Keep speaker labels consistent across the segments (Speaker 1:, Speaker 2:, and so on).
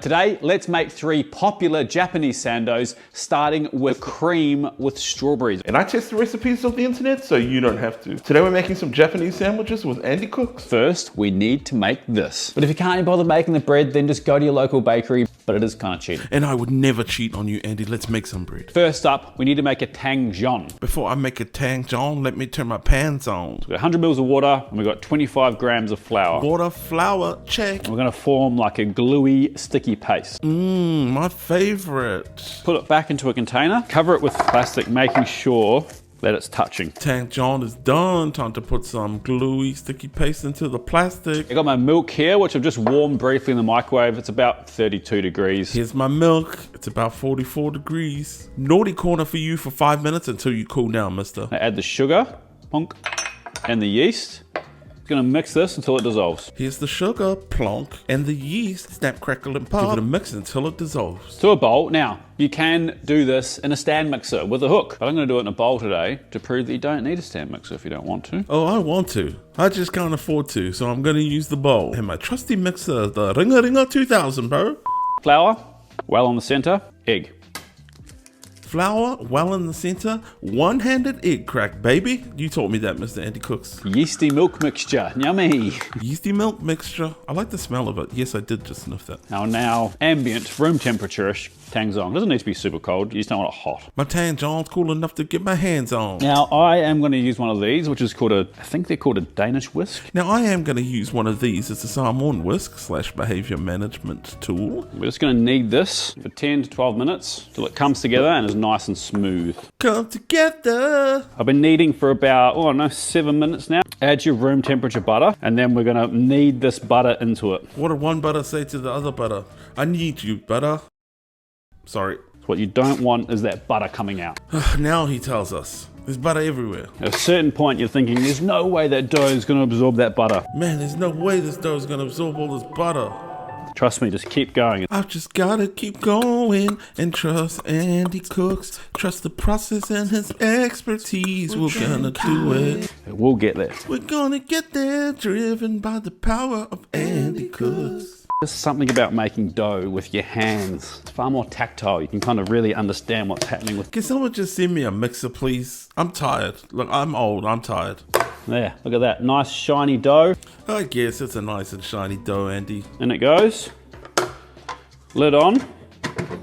Speaker 1: Today, let's make 3 popular Japanese sandos, starting with cream with strawberries.
Speaker 2: And I test the recipes off the internet, so you don't have to. Today we're making some Japanese sandwiches with Andy Cooks.
Speaker 1: First, we need to make this. But if you can't be bothered making the bread, then just go to your local bakery, but it is kind of cheating.
Speaker 2: And I would never cheat on you, Andy. Let's make some bread.
Speaker 1: First up, we need to make a tangjeon.
Speaker 2: Before I make a tangjeon, let me turn my pans on.
Speaker 1: We've got 100 mils of water, and we've got 25 grams of flour.
Speaker 2: Water, flour, check.
Speaker 1: We're gonna form like a gluey, sticky paste.
Speaker 2: My favorite.
Speaker 1: Put it back into a container, cover it with plastic, making sure that it's touching.
Speaker 2: Tangjeon is done. Time to put some gluey, sticky paste into the plastic.
Speaker 1: I got my milk here, which I've just warmed briefly in the microwave. It's about 32 degrees.
Speaker 2: Here's my milk. It's about 44 degrees. Naughty corner for you for 5 minutes until you cool down, mister.
Speaker 1: I add the sugar, plonk, and the yeast. Gonna mix this until it dissolves.
Speaker 2: Here's the sugar, plonk, and the yeast, snap, crackle, and pop. Give it a mix until it dissolves.
Speaker 1: To a bowl. Now, you can do this in a stand mixer with a hook, but I'm gonna do it in a bowl today to prove that you don't need a stand mixer if you don't want to.
Speaker 2: Oh, I want to. I just can't afford to, so I'm gonna use the bowl. And my trusty mixer, the Ringa 2000, bro.
Speaker 1: Flour, well on the center, egg.
Speaker 2: Flour, well in the center, one-handed egg crack, baby. You taught me that, Mr. Andy Cooks.
Speaker 1: Yeasty milk mixture, yummy.
Speaker 2: Yeasty milk mixture. I like the smell of it. Yes, I did just sniff that.
Speaker 1: Now ambient, room temperature-ish tangjeon. Doesn't need to be super cold, you just don't want it hot.
Speaker 2: My tangjeon's cool enough to get my hands on.
Speaker 1: Now I am gonna use one of these, which is called I think they're called a Danish whisk.
Speaker 2: Now I am gonna use one of these as a salmon whisk / behavior management tool.
Speaker 1: We're just gonna knead this for 10 to 12 minutes till it comes together and is nice and smooth.
Speaker 2: Come together.
Speaker 1: I've been kneading for about, 7 minutes now. Add your room temperature butter, and then we're gonna knead this butter into it.
Speaker 2: What did one butter say to the other butter? I need you, butter. Sorry.
Speaker 1: What you don't want is that butter coming out.
Speaker 2: Now he tells us. There's butter everywhere.
Speaker 1: At a certain point, you're thinking, there's no way that dough is gonna absorb that butter.
Speaker 2: Man, there's no way this dough is gonna absorb all this butter.
Speaker 1: Trust me, just keep going.
Speaker 2: I've just gotta keep going and trust Andy Cooks. Trust the process and his expertise. We're gonna do it.
Speaker 1: We'll get there.
Speaker 2: We're gonna get there, driven by the power of Andy Cooks.
Speaker 1: There's something about making dough with your hands. It's far more tactile. You can kind of really understand what's happening with.
Speaker 2: Can someone just send me a mixer, please? I'm tired. Look, I'm old. I'm tired.
Speaker 1: There, look at that. Nice shiny dough.
Speaker 2: I guess it's a nice and shiny dough, Andy.
Speaker 1: In it goes. Lid on.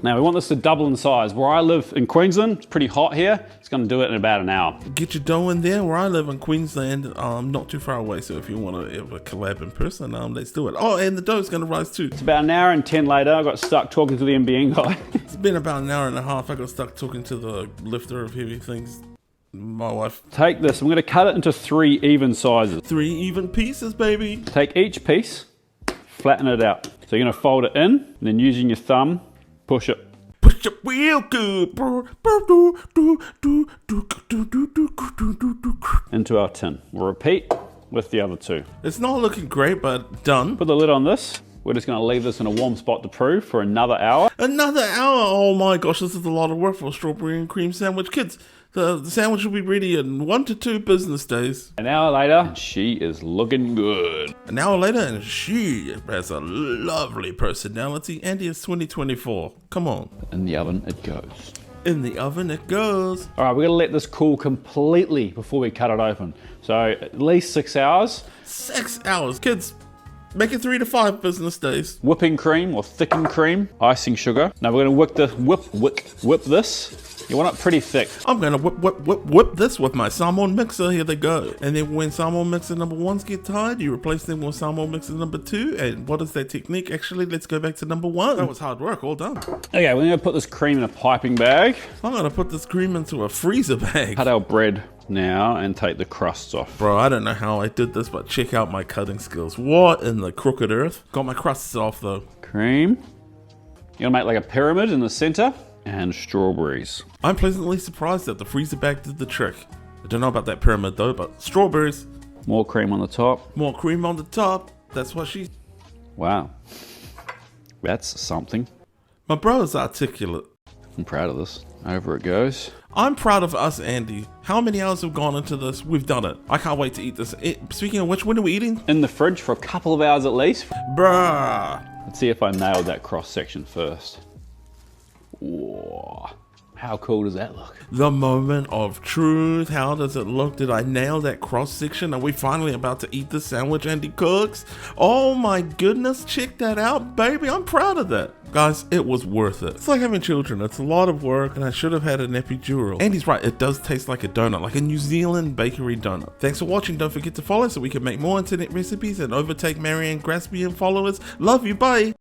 Speaker 1: Now we want this to double in size. Where I live in Queensland, it's pretty hot here. It's gonna do it in about an hour.
Speaker 2: Get your dough in there. Where I live in Queensland, not too far away. So if you want to ever collab in person, let's do it. Oh, and the dough's gonna rise too.
Speaker 1: It's about an hour and 10 later. I got stuck talking to the MBN guy.
Speaker 2: It's been about an hour and a half. I got stuck talking to the lifter of heavy things. My wife.
Speaker 1: Take this. I'm gonna cut it into 3 even sizes.
Speaker 2: 3 even pieces, baby.
Speaker 1: Take each piece, flatten it out. So you're gonna fold it in, and then using your thumb, push it.
Speaker 2: Push it real good.
Speaker 1: Into our tin. We'll repeat with the other 2.
Speaker 2: It's not looking great, but done.
Speaker 1: Put the lid on this. We're just gonna leave this in a warm spot to prove for another hour.
Speaker 2: Another hour? Oh my gosh, this is a lot of work for a strawberry and cream sandwich. Kids, the sandwich will be ready in 1 to 2 business days.
Speaker 1: An hour later, and she is looking good.
Speaker 2: An hour later, and she has a lovely personality. Andy, it's 2024. Come on.
Speaker 1: In the oven it goes.
Speaker 2: In the oven it goes.
Speaker 1: All right, we're gonna let this cool completely before we cut it open. So at least 6 hours.
Speaker 2: 6 hours. Kids, make it 3 to 5 business days.
Speaker 1: Whipping cream or thickened cream, icing sugar. Now we're gonna whip this. You want it pretty thick.
Speaker 2: I'm gonna whip this with my salmon mixer. Here they go. And then when salmon mixer number 1s get tired, you replace them with salmon mixer number 2. And what is that technique? Actually, let's go back to number 1. That was hard work. All done.
Speaker 1: Okay, we're gonna put this cream in a piping bag.
Speaker 2: I'm gonna put this cream into a freezer bag.
Speaker 1: Cut our bread now and take the crusts off.
Speaker 2: Bro, I don't know how I did this, but check out my cutting skills. What in the crooked earth? Got my crusts off though.
Speaker 1: Cream. You're gonna make like a pyramid in the center. And strawberries.
Speaker 2: I'm pleasantly surprised that the freezer bag did the trick. I don't know about that pyramid though, but strawberries.
Speaker 1: More cream on the top.
Speaker 2: More cream on the top. That's what she...
Speaker 1: Wow. That's something.
Speaker 2: My brother's articulate.
Speaker 1: I'm proud of this. Over it goes.
Speaker 2: I'm proud of us, Andy. How many hours have gone into this? We've done it. I can't wait to eat this. Speaking of which, when are we eating?
Speaker 1: In the fridge for a couple of hours at least.
Speaker 2: Bruh.
Speaker 1: Let's see if I nailed that cross section first. Whoa. How cool does that look?
Speaker 2: The moment of truth. How does it look? Did I nail that cross section? Are we finally about to eat the sandwich Andy cooks? Oh my goodness, check that out, baby. I'm proud of that. Guys, it was worth it. It's like having children. It's a lot of work and I should have had an epidural. Andy's right, it does taste like a donut, like a New Zealand bakery donut. Thanks for watching. Don't forget to follow so we can make more internet recipes and overtake Marianne Graspian followers. Love you, bye.